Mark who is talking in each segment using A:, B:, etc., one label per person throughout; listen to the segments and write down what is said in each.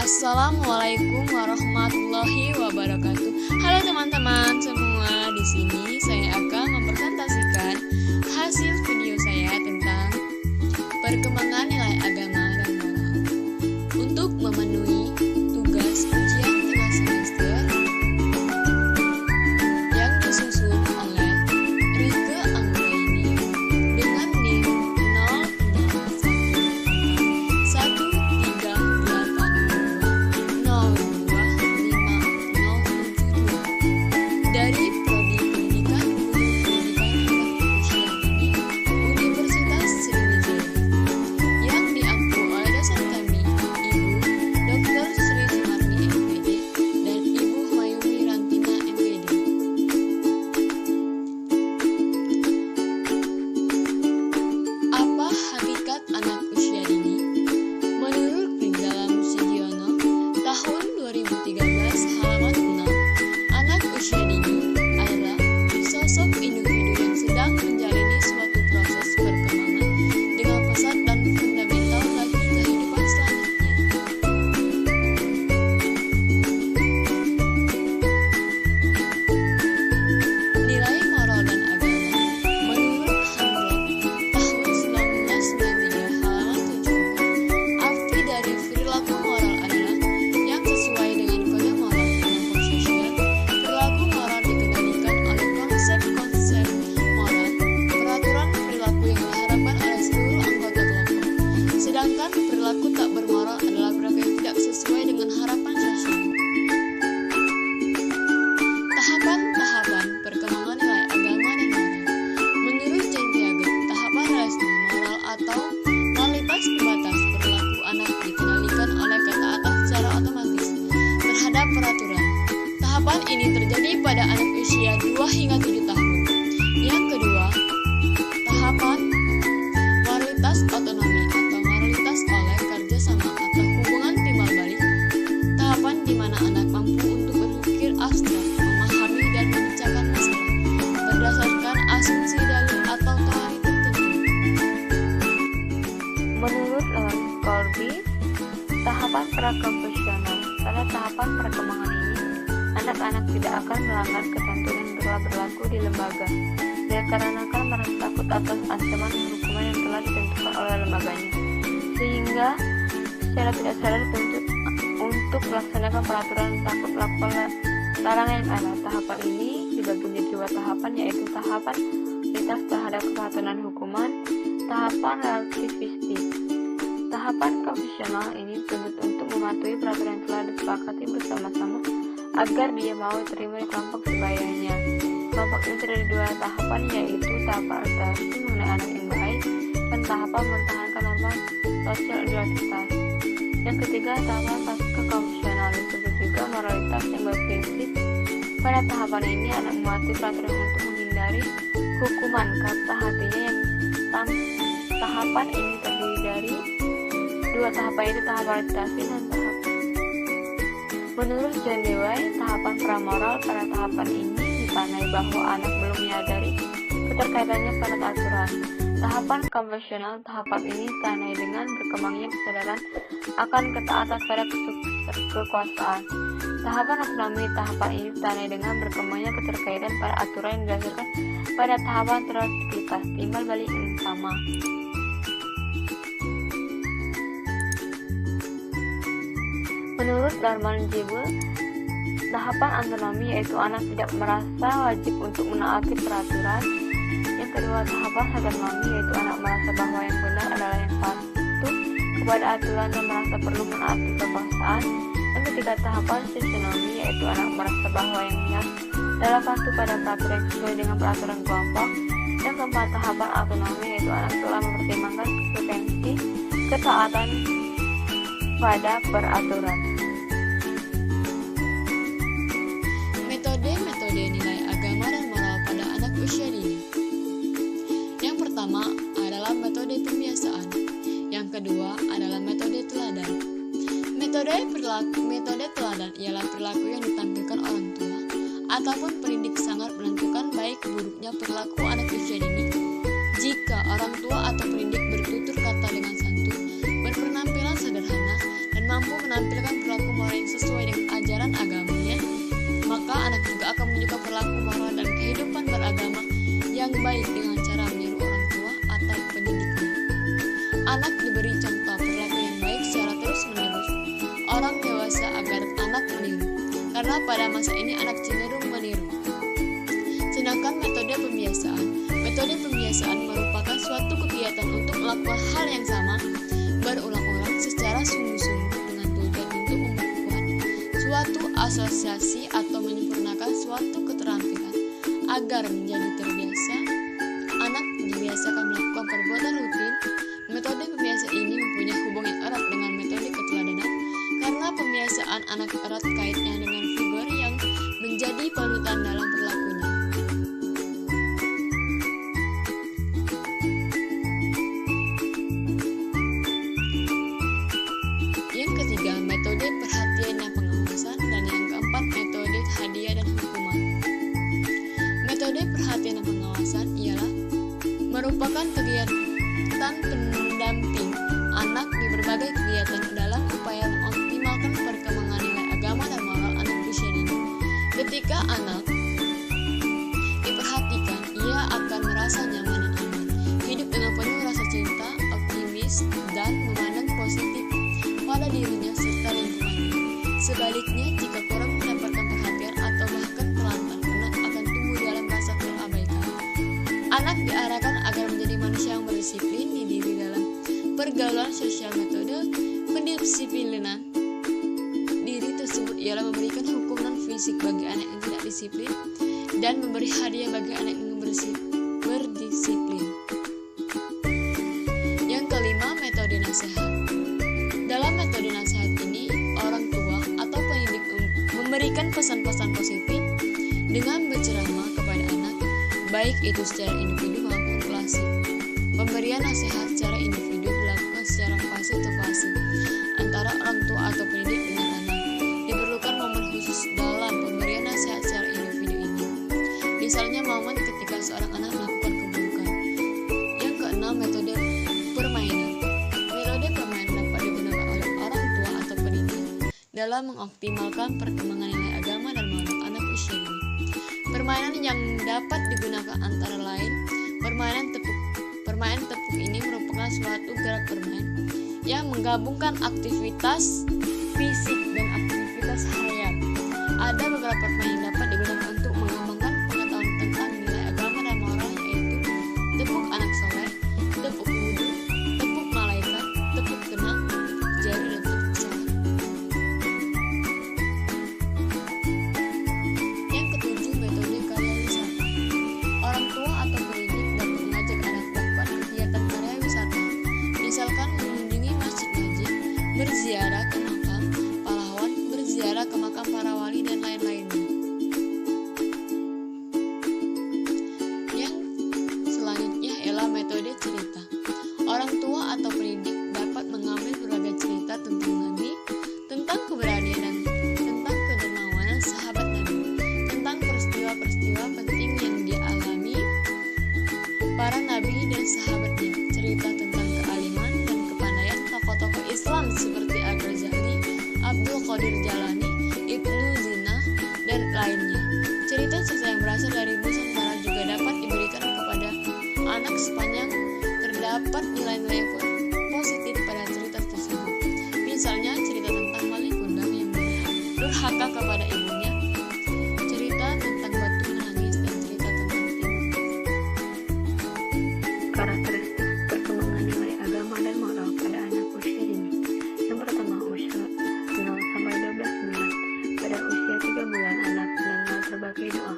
A: Assalamualaikum warahmatullahi wabarakatuh. Halo teman-teman semua, di sini saya akan mempresentasikan hasil video saya tentang perkembangan nilai agama dan moral. Untuk memenuhi tugas ujian tengah semester yang disusun oleh Rike Anggraini dengan NIM 00138202507 dari Prodi Pendidikan Guru Pendidikan Anak Usia Dini Universitas Sriwijaya yang diampu oleh dosen kami, Ibu Dr. Sri Sumarni MPD dan Ibu Mayumi Rantina MPD. Apa hakikat anak usia dini? Menurut Pringgala Musijiono, tahun 2013 halaman 6, anak usia dini adalah sosok individu yang sedang menjalani suatu proses perkembangan dengan pesat dan fundamental bagi kehidupan selanjutnya. Nilai moral dan agama. Menurut Hamblok, tahun 1993 halaman 70, arti dari perilaku moral adalah yang sesuai dengan kode moral kelompok sosial. Perilaku moral dikendalikan oleh konsep-konsep moral, peraturan perilaku yang diharapkan oleh seluruh anggota kelompok. Sedangkan perilaku tak bermoral adalah perilaku yang tidak sesuai dengan harapan sosial. Tahapan-tahapan perkembangan nilai agama dan moral. Menurut Jean Piaget, tahapan relasi moral atau kualitas pembatas perilaku anak dikendalikan oleh ketaatan secara otomatis terhadap peraturan. Tahapan ini terjadi pada anak usia 2 hingga 7 tahun. Yang kedua, tahapan moralitas otonomi atau moralitas oleh kerjasama atau hubungan timbal balik. Tahapan di mana anak mampu untuk berpikir abstrak, memahami dan memecahkan masalah berdasarkan asumsi dalil atau teori tertentu. Menurut Lawrence Colby, tahapan prakonvensional. Pada tahapan perkembangan ini, anak-anak tidak akan melanggar ketentuan yang telah berlaku di lembaga, dikarenakan merasa takut atas ancaman hukuman yang telah ditentukan oleh lembaganya, sehingga secara tidak sadar dituntut untuk melaksanakan peraturan takut melakukan larangan yang ada. Tahapan ini dibagi menjadi 2 tahapan, yaitu tahapan prioritas terhadap kepatuhan hukuman, tahapan relativistik. Tahapan konvensional ini dituntut untuk mematuhi peraturan yang telah disepakati bersama-sama agar dia mau terima di kelompok sebayanya. Kelompok ini terdiri dari 2 tahapan, yaitu tahapan adaptasi mengenai anak yang baik dan tahapan mempertahankan norma sosial identitas. Yang ketiga, tahapan pasca konvensional disebut juga moralitas yang berprinsip. Pada tahapan ini, anak mematuhi peraturan untuk menghindari hukuman. Kata hatinya yang tahapan ini terdiri dari 2 tahapan, yaitu tahapan adaptasi dan tahapan. Menurut John Dewey, tahapan pramoral pada tahapan ini ditandai bahwa anak belum menyadari keterkaitannya pada aturan. Tahapan konvensional, tahapan ini ditandai dengan berkembangnya kesadaran akan ketaatan pada kekuasaan. Tahapan otonomi, tahapan ini ditandai dengan berkembangnya keterkaitan pada aturan yang didasarkan pada tahapan relativitas timbal balik yang sama. Menurut Darman Jebul, tahapan autonomi yaitu anak tidak merasa wajib untuk menaati peraturan. Yang kedua, tahapan hegemomi yaitu anak merasa bahwa yang benar adalah yang patuh kepada aturan dan merasa perlu menaati kekuasaan. Yang ketiga, tahapan sesionomi yaitu anak merasa bahwa yang benar adalah patuh pada peraturan yang sesuai dengan peraturan kelompok. Yang keempat, tahapan autonomi yaitu anak telah mempertimbangkan konsekuensi ketaatan pada peraturan. Metode nilai agama dan moral pada anak usia dini. Yang pertama adalah metode pembiasaan. Yang kedua adalah metode teladan. Metode teladan ialah perilaku yang ditampilkan orang tua ataupun pendidik sangat menentukan baik buruknya perilaku anak usia dini. Jika orang tua atau pendidik bertutur kata dengan santun, berpenampilan sederhana, dan mampu menampilkan perilaku
B: karena pada masa ini anak cenderung meniru. Sedangkan metode pembiasaan merupakan suatu kegiatan untuk melakukan hal yang sama berulang-ulang secara sungguh-sungguh dengan tujuan untuk memperkuat suatu asosiasi atau menyempurnakan suatu keterampilan. Agar menjadi terbiasa, anak dibiasakan melakukan perbuatan rutin. Metode pembiasaan ini mempunyai hubungan erat dengan metode keteladanan karena pembiasaan anak erat kaitnya dengan figur yang menjadi panutan dalam perilakunya. Yang ketiga, metode perhatian dan pengawasan, dan yang keempat, metode hadiah dan hukuman. Metode perhatian dan pengawasan ialah merupakan kegiatan pendamping anak di berbagai kegiatan dalam upaya mengoptimalkan perkembangan nilai agama dan moral anak usia dini. Ketika anak diperhatikan, ia akan merasa nyaman dan aman, hidup dengan penuh rasa cinta, optimis, dan memandang positif pada dirinya serta lingkungannya. Sebaliknya, jika kurang mendapatkan perhatian atau bahkan terlantar, anak akan tumbuh dalam rasa terabaikan. Anak diarahkan agar menjadi manusia yang berdisiplin di diri dalam pergaulan sosial. Metode pendisiplinan diri tersebut ialah memberikan hukuman fisik bagi anak yang tidak disiplin dan memberi hadiah bagi anak yang berdisiplin. Yang kelima, metode nasihat. Dalam metode nasihat ini, orang tua atau pendidik memberikan pesan-pesan positif dengan berceramah kepada anak, baik itu secara individu maupun kelas. Pemberian nasihat secara individu dilakukan secara fase ke fase antara orang tua atau pendidik dengan anak. Diperlukan momen khusus dalam pemberian nasihat secara individu ini. Misalnya momen ketika seorang anak melakukan keburukan. Yang keenam, metode permainan. Metode permainan dapat digunakan oleh orang tua atau pendidik dalam mengoptimalkan perkembangan nilai agama dan moral anak usia dini. Permainan yang dapat digunakan antara lain permainan tepuk. Permainan tepuk ini merupakan suatu gerak bermain yang menggabungkan aktivitas fisik dan aktivitas hayal. Ada beberapa permainan yang dapat digunakan untuk mengembangkan pengetahuan tentang nilai agama dan moral, yaitu tepuk anak soleh, tepuk wudhu, tepuk malaikat, tepuk kenang, jari dan tepuk salat. Yang ketujuh, metode karya wisata. Orang tua atau pendidik dapat mengajak anak melakukan kegiatan karya wisata, misalkan mengunjungi masjid-masjid, berziarah ke makam pahlawan, berziarah ke makam para wali, dan lain-lainnya. Yang selanjutnya ialah metode cerita. Orang tua atau pendidik dapat mengambil berbagai cerita tentang Nabi, tentang keberanian dan tentang kedermawanan sahabat Nabi, tentang peristiwa-peristiwa penting yang dialami para nabi dan sahabatnya, cerita tentang kealiman dan kepandaian tokoh-tokoh Islam seperti Al-Ghazali, Abdul Qadir Jalani, Ibnu Sina, dan lainnya. Cerita-cerita yang berasal dari Nusantara juga dapat diberikan kepada anak sepanjang terdapat nilai-nilai positif pada cerita tersebut. Misalnya cerita tentang maling kundang yang durhaka kepada ibunya, cerita tentang batu menangis, dan cerita tentang timur.
A: Karakteristik perkembangan nilai agama dan moral pada anak usia dini. Yang pertama, usia 0 sampai 12 bulan. Pada usia 3 bulan, anak mengenal berbagai doa,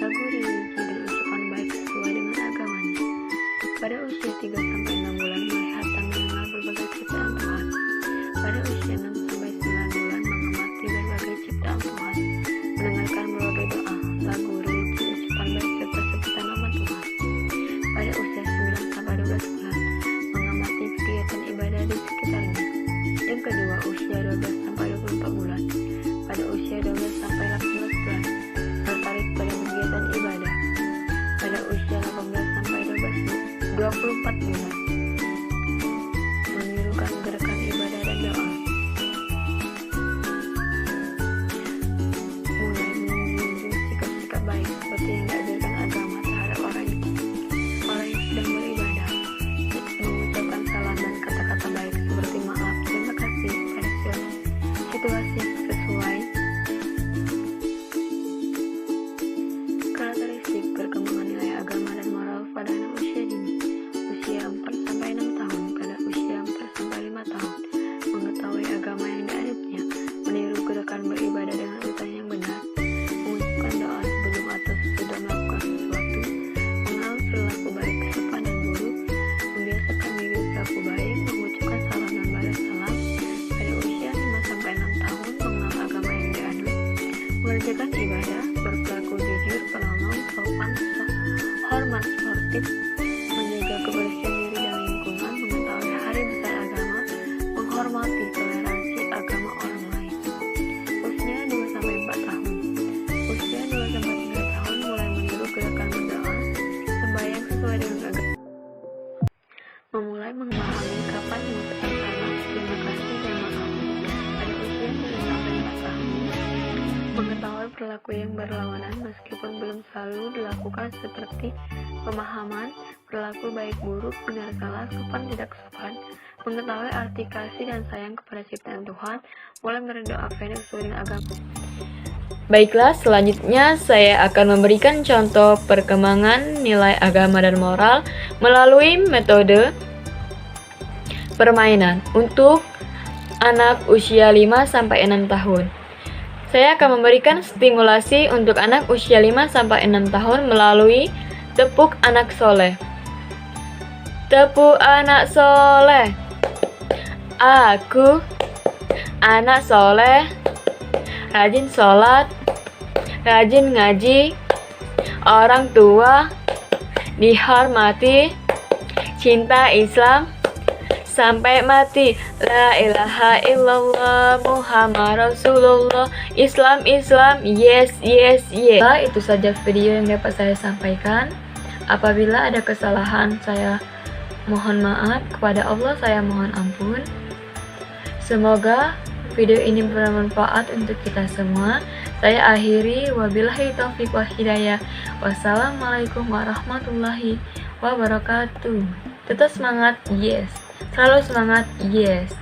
A: lagu religi, dan ucapan baik sesuai dengan agamanya. Pada usia 3 sampai 6 bulan, mulai hatam mengenal berbagai ciptaan Tuhan. Pada usia 6 sampai 9 bulan, mengamati berbagai ciptaan Tuhan, mendengarkan berbagai doa, lagu religi, ucapan baik, serta sebutan nama Tuhan. Pada usia 9 sampai 12 bulan, mengamati kegiatan ibadah di sekitarnya. Yang kedua, usia 12 sampai 24 bulan. Pada usia 12 sampai 18 bulan, tertarik pada kegiatan ibadah. Pada usia 18 sampai 24 bulan, menirukan gerakan ibadah dan doa. Mulai menjunjung sikap-sikap baik seperti yang diajarkan agama terhadap orang yang sedang beribadah, mengucapkan salam dan kata-kata baik seperti maaf, terima kasih pada situasi yang sesuai, perilaku yang berlawanan meskipun belum selalu dilakukan, seperti pemahaman perilaku baik buruk, benar salah, sopan tidak sopan, mengetahui arti kasih dan sayang kepada ciptaan Tuhan, mulai berdoa fanatik sesuai dengan agama.
B: Baiklah, selanjutnya saya akan memberikan contoh perkembangan nilai agama dan moral melalui metode permainan untuk anak usia 5-6 tahun. Saya akan memberikan stimulasi untuk anak usia 5-6 tahun melalui tepuk anak soleh. Tepuk anak soleh. Aku anak soleh, rajin sholat, rajin ngaji, orang tua, dihormati, cinta Islam, sampai mati. La ilaha illallah Muhammad Rasulullah. Islam, yes, yes, yes. Itu saja video yang dapat saya sampaikan. Apabila ada kesalahan, saya mohon maaf. Kepada Allah saya mohon ampun. Semoga video ini bermanfaat untuk kita semua. Saya akhiri, wabillahi taufiq wa hidayah. Wassalamualaikum warahmatullahi wabarakatuh. Tetap semangat, yes. Selalu semangat, yes.